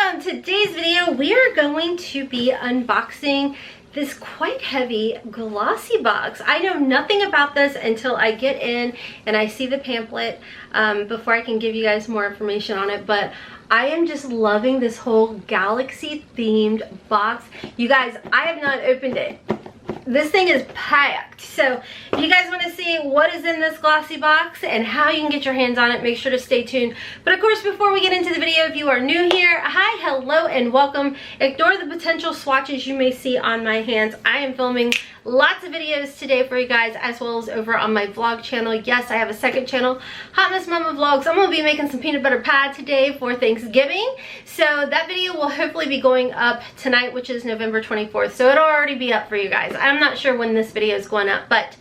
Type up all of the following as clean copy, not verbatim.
So in today's video, we are going to be unboxing this quite heavy Glossybox. I know nothing about this until I get in and I see the pamphlet before I can give you guys more information on it, but I am just loving this whole galaxy themed box. You guys, I have not opened it. This thing is packed. So if you guys want to see what is in this Glossybox and how you can get your hands on it, make sure to stay tuned. But of course, before we get into the video, if you are new here, hi, hello, and welcome. Ignore the potential swatches you may see on my hands. I am filming lots of videos today for you guys, as well as over on my vlog channel. Yes, I have a second channel, Hot Mess Mama Vlogs. I'm going to be making some peanut butter pie today for Thanksgiving. So that video will hopefully be going up tonight, which is November 24th. So it'll already be up for you guys. I'm not sure when this video is going up, but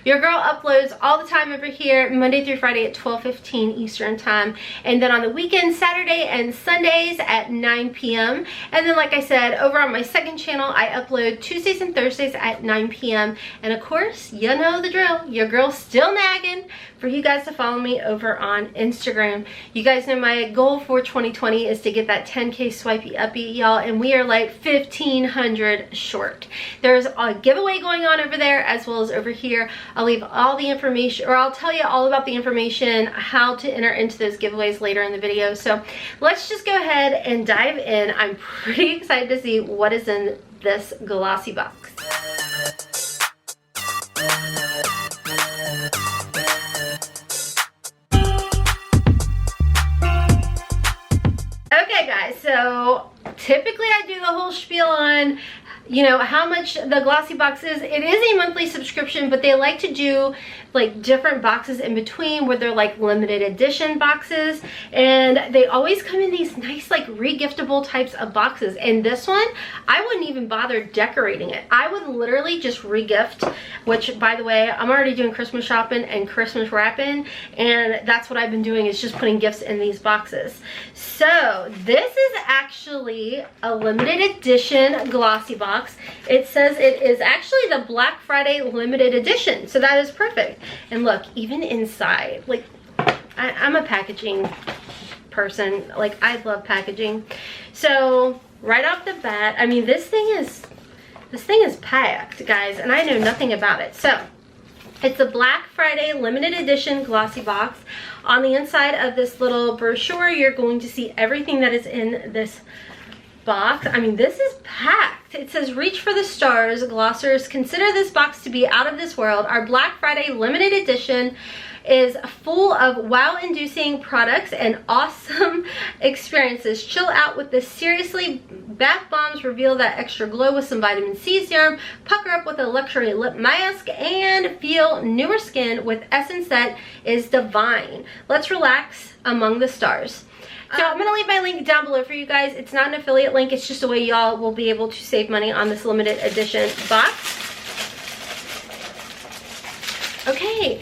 your girl uploads all the time over here, Monday through Friday at 12:15 Eastern time. And then on the weekends, Saturday and Sundays at 9 p.m. And then, like I said, over on my second channel, I upload Tuesdays and Thursdays at 9 p.m. And of course, you know the drill. Your girl's still nagging for you guys to follow me over on Instagram. You guys know my goal for 2020 is to get that 10K swipey uppy, y'all. And we are like 1,500 short. There's a giveaway going on over there as well as over here. I'll leave all the information, or I'll tell you all about the information, how to enter into those giveaways later in the video. So let's just go ahead and dive in. I'm pretty excited to see what is in this Glossybox. Okay guys, so typically I do the whole spiel on, you know, how much the Glossybox is. It is a monthly subscription, but they like to do like different boxes in between where they're like limited edition boxes, and they always come in these nice like re-giftable types of boxes. And this one, I wouldn't even bother decorating it. I would literally just re-gift, which by the way, I'm already doing Christmas shopping and Christmas wrapping, and that's what I've been doing, is just putting gifts in these boxes. So this is actually a limited edition Glossybox. It says it is actually the Black Friday limited edition, so that is perfect. And look, even inside, like I'm a packaging person, like I love packaging. So right off the bat, I mean, this thing is packed, guys, and I know nothing about it. So it's a Black Friday limited edition Glossybox. On the inside of this little brochure, you're going to see everything that is in this box. I mean, this is packed. It says, reach for the stars, glossers. Consider this box to be out of this world. Our Black Friday limited edition is full of wow-inducing products and awesome experiences. Chill out with this seriously bath bombs, reveal that extra glow with some vitamin C serum, pucker up with a luxury lip mask, and feel newer skin with essence that is divine. Let's relax among the stars. So I'm going to leave my link down below for you guys. It's not an affiliate link. It's just a way y'all will be able to save money on this limited edition box. Okay,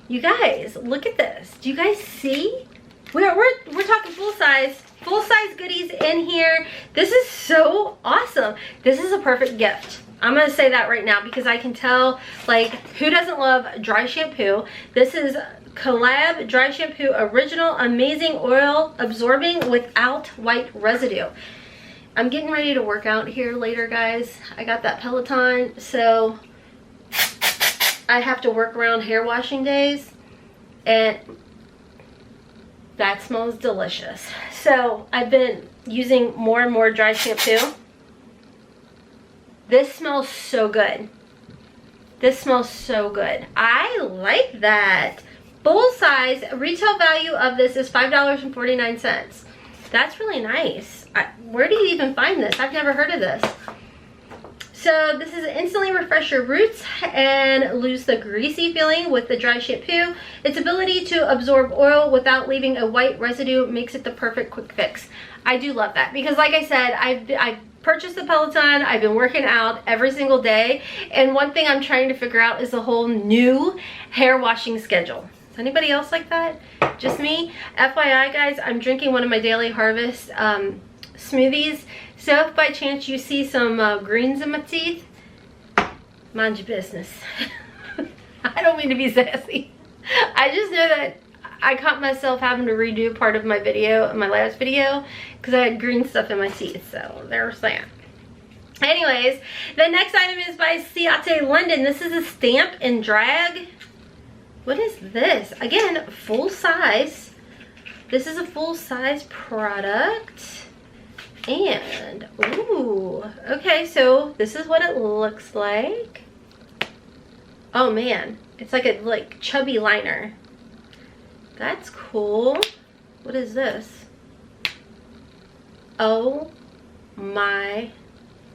you guys, look at this. Do you guys see? We're talking full size goodies in here. This is so awesome. This is a perfect gift. I'm going to say that right now because I can tell, like, who doesn't love dry shampoo? This is Collab Dry Shampoo Original, amazing oil absorbing without white residue. I'm getting ready to work out here later, guys. I got that Peloton, so I have to work around hair washing days, and that smells delicious. So I've been using more and more dry shampoo. This smells so good. This smells so good. I like that. Full size, retail value of this is $5.49. That's really nice. Where do you even find this? I've never heard of this. So this is instantly refresh your roots and lose the greasy feeling with the dry shampoo. Its ability to absorb oil without leaving a white residue makes it the perfect quick fix. I do love that because, like I said, I've purchased the Peloton. I've been working out every single day, and one thing I'm trying to figure out is the whole new hair washing schedule. Is anybody else like that? Just me? FYI, guys, I'm drinking one of my Daily Harvest smoothies. So if by chance you see some greens in my teeth, mind your business. I don't mean to be sassy. I just know that I caught myself having to redo part of my video, my last video, because I had green stuff in my teeth. So there's that. Anyways, the next item is by Ciate London. This is a Stamp and Drag. What is this? Again, full size. This is a full size product. And, ooh, okay, so this is what it looks like. Oh man, it's like a chubby liner. That's cool. What is this? Oh my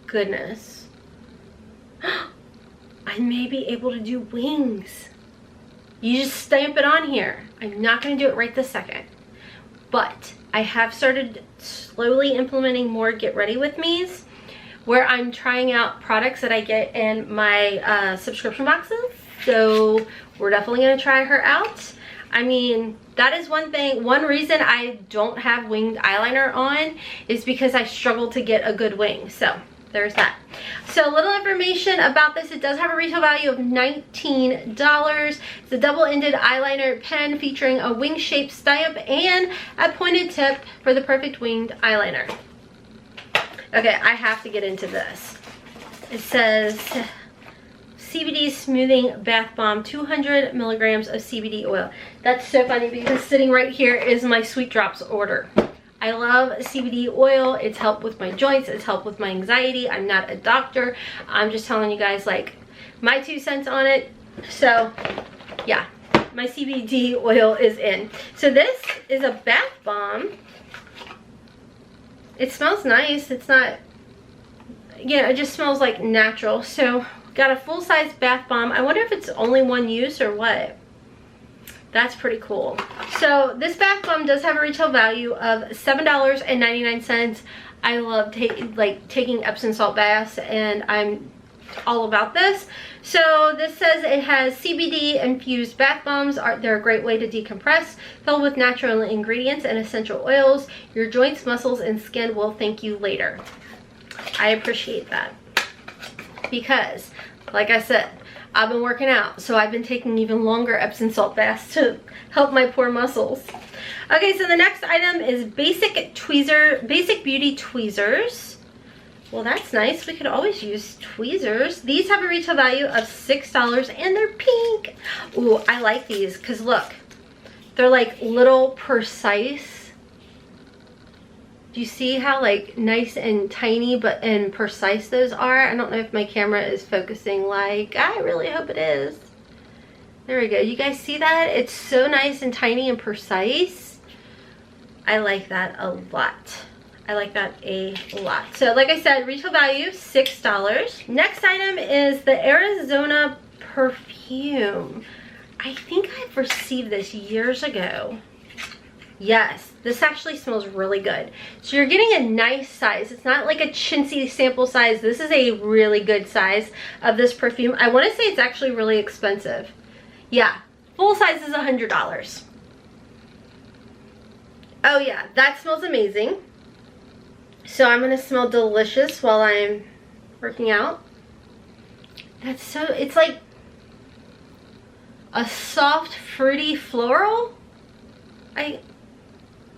goodness. I may be able to do wings. You just stamp it on here. I'm not going to do it right this second. But I have started slowly implementing more Get Ready With Me's, where I'm trying out products that I get in my subscription boxes. So we're definitely going to try her out. I mean, that is one thing. One reason I don't have winged eyeliner on is because I struggle to get a good wing. So there's that. So a little information about this. It does have a retail value of $19. It's a double-ended eyeliner pen featuring a wing-shaped stamp and a pointed tip for the perfect winged eyeliner. Okay, I have to get into this. It says CBD Smoothing Bath Bomb, 200 milligrams of CBD oil. That's so funny because sitting right here is my Sweet Drops order. I love CBD oil. It's helped with my joints. It's helped with my anxiety. I'm not a doctor. I'm just telling you guys like my 2 cents on it. So yeah, my CBD oil is in. So this is a bath bomb. It smells nice. It's not, you know, it just smells like natural. So got a full-size bath bomb. I wonder if it's only one use or what. That's pretty cool. So this bath bomb does have a retail value of $7.99. I love taking Epsom salt baths, and I'm all about this. So this says it has CBD infused bath bombs. They're a great way to decompress, filled with natural ingredients and essential oils. Your joints, muscles, and skin will thank you later. I appreciate that because, like I said, I've been working out, so I've been taking even longer Epsom salt baths to help my poor muscles. Okay, so the next item is Basic Beauty Tweezers. Well, that's nice. We could always use tweezers. These have a retail value of $6 and they're pink. Ooh, I like these because look, they're like little precise. Do you see how like nice and tiny and precise those are? I don't know if my camera is focusing like I really hope it is. There we go. You guys see that? It's so nice and tiny and precise. I like that a lot. I like that a lot. So like I said, retail value $6. Next item is the Arizona Perfume. I think I've received this years ago. Yes, this actually smells really good. So you're getting a nice size. It's not like a chintzy sample size. This is a really good size of this perfume. I want to say it's actually really expensive. Yeah, full size is $100. Oh yeah, that smells amazing. So I'm gonna smell delicious while I'm working out. That's so, it's like a soft, fruity floral.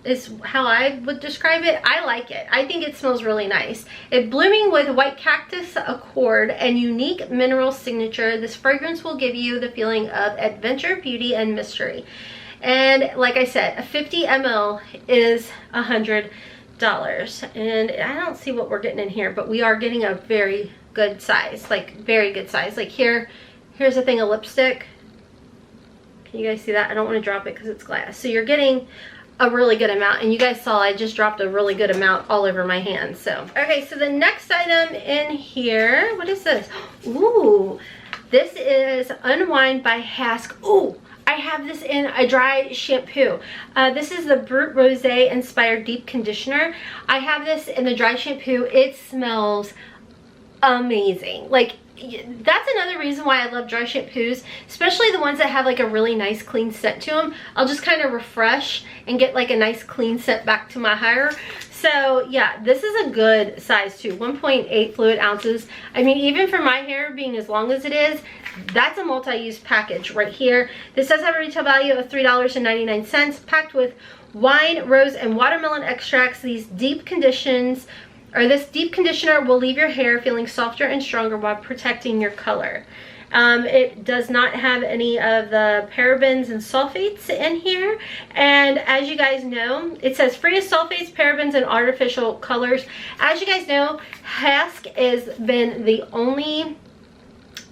Is how I would describe it. I like it. I think it smells really nice. It's blooming with white cactus accord and unique mineral signature. This fragrance will give you the feeling of adventure, beauty, and mystery. And like I said, a 50 ml is $100. And I don't see what we're getting in here, but we are getting a very good size, like very good size. Like here's a thing of lipstick. Can you guys see that? I don't want to drop it because it's glass. So you're getting a really good amount, and you guys saw I just dropped a really good amount all over my hands. So okay, so the next item in here, what is this? Ooh, this is Unwind by Hask. Ooh, I have this in a dry shampoo. This is the Brut Rose Inspired Deep Conditioner. I have this in the dry shampoo. It smells amazing. Like, that's another reason why I love dry shampoos, especially the ones that have like a really nice clean scent to them. I'll just kind of refresh and get like a nice clean scent back to my hair. So yeah, this is a good size too, 1.8 fluid ounces. I mean, even for my hair being as long as it is, that's a multi-use package right here. This does have a retail value of $3.99, packed with wine, rose, and watermelon extracts. This deep conditioner will leave your hair feeling softer and stronger while protecting your color. It does not have any of the parabens and sulfates in here. And as you guys know, it says free of sulfates, parabens, and artificial colors. As you guys know, Hask has been the only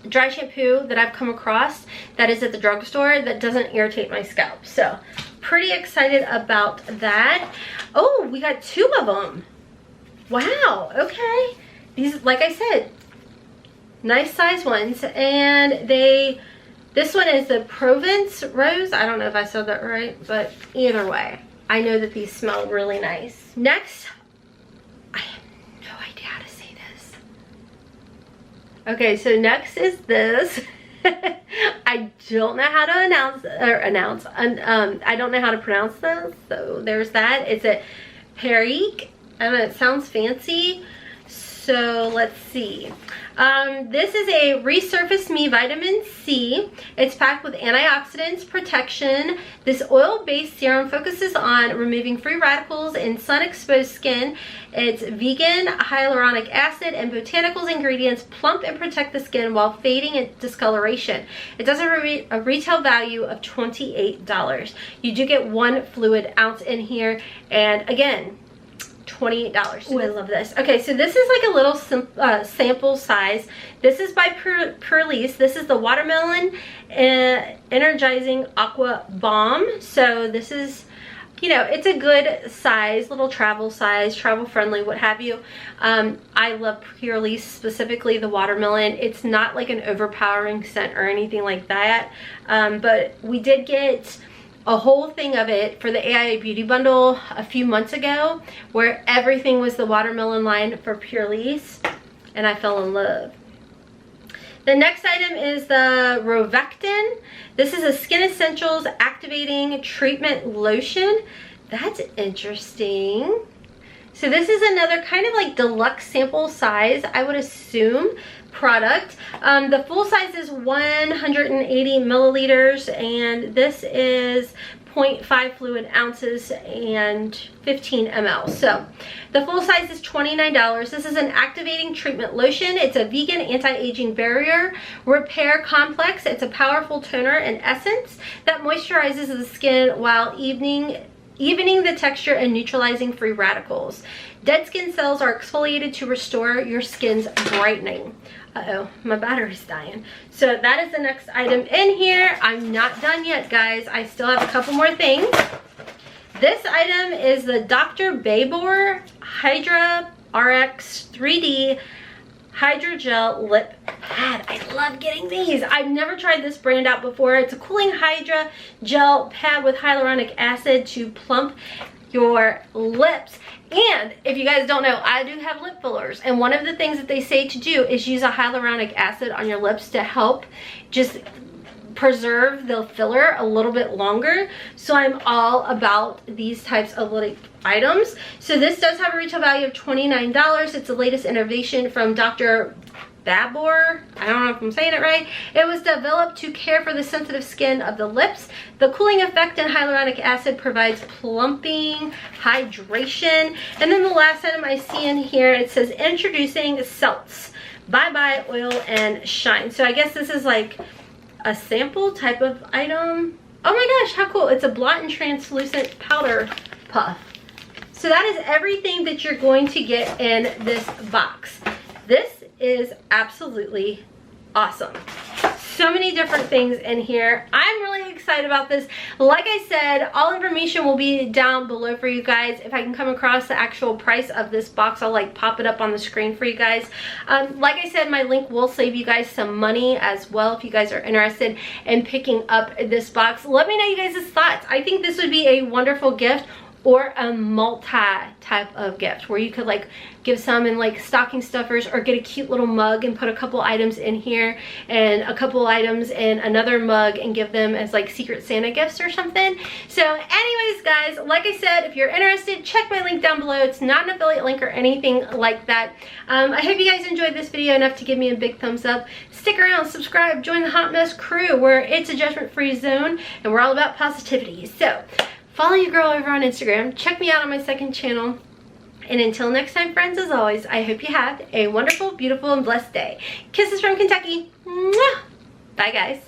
dry shampoo that I've come across that is at the drugstore that doesn't irritate my scalp. So pretty excited about that. Oh, we got 2 of them. Wow, okay. These, like I said, nice size ones. And this one is the Provence Rose. I don't know if I said that right, but either way, I know that these smell really nice. Next, I have no idea how to say this. Okay, so next is this. I don't know how to I don't know how to pronounce this, so there's that. It's a Perique. I don't know, it sounds fancy. So let's see. This is a Resurface Me Vitamin C. It's packed with antioxidants, protection. This oil-based serum focuses on removing free radicals in sun-exposed skin. It's vegan, hyaluronic acid, and botanicals ingredients plump and protect the skin while fading its discoloration. It does have a retail value of $28. You do get 1 fluid ounce in here, and again, $28. Ooh, I love this. Okay, so this is like a little sample size. This is by Perfume. This is the Watermelon Energizing Aqua Balm. So this is, you know, it's a good size, little travel size, travel friendly, what have you. I love Perfume, specifically the watermelon. It's not like an overpowering scent or anything like that. But we did get a whole thing of it for the AIA Beauty Bundle a few months ago, where everything was the watermelon line for Perfume, and I fell in love. The next item is the Rovectin. This is a Skin Essentials Activating Treatment Lotion. That's interesting. So this is another kind of like deluxe sample size, I would assume, product. The full size is 180 milliliters, and this is 0.5 fluid ounces and 15 ml. So the full size is $29. This is an activating treatment lotion. It's a vegan anti-aging barrier repair complex. It's a powerful toner and essence that moisturizes the skin while evening the texture and neutralizing free radicals. Dead skin cells are exfoliated to restore your skin's brightening. Uh-oh, my battery's dying. So that is the next item in here. I'm not done yet, guys. I still have a couple more things. This item is the Dr. Babor Hydra RX 3D Hydrogel Lip Pad. I love getting these. I've never tried this brand out before. It's a cooling Hydra gel pad with hyaluronic acid to plump your lips. And if you guys don't know, I do have lip fillers, and one of the things that they say to do is use a hyaluronic acid on your lips to help just preserve the filler a little bit longer. So I'm all about these types of little items. So this does have a retail value of $29. It's the latest innovation from Dr. Babor. I don't know if I'm saying it right. It was developed to care for the sensitive skin of the lips. The cooling effect in hyaluronic acid provides plumping, hydration. And then the last item I see in here, it says introducing Seltz Bye Bye Oil and Shine. So I guess this is like a sample type of item. Oh my gosh, how cool. It's a blot and translucent powder puff. So that is everything that you're going to get in this box. This is absolutely awesome. So many different things in here. I'm really excited about this. Like I said, all information will be down below for you guys. If I can come across the actual price of this box, I'll like pop it up on the screen for you guys. Like I said, my link will save you guys some money as well if you guys are interested in picking up this box. Let me know you guys' thoughts. I think this would be a wonderful gift or a multi type of gift where you could like give some in like stocking stuffers, or get a cute little mug and put a couple items in here and a couple items in another mug and give them as like Secret Santa gifts or something. So anyways guys, like I said, if you're interested, check my link down below. It's not an affiliate link or anything like that. I hope you guys enjoyed this video enough to give me a big thumbs up. Stick around, subscribe, join the Hot Mess crew where it's a judgment-free zone and we're all about positivity. So follow your girl over on Instagram, check me out on my second channel, and until next time friends, as always, I hope you have a wonderful, beautiful, and blessed day. Kisses from Kentucky. Mwah! Bye guys.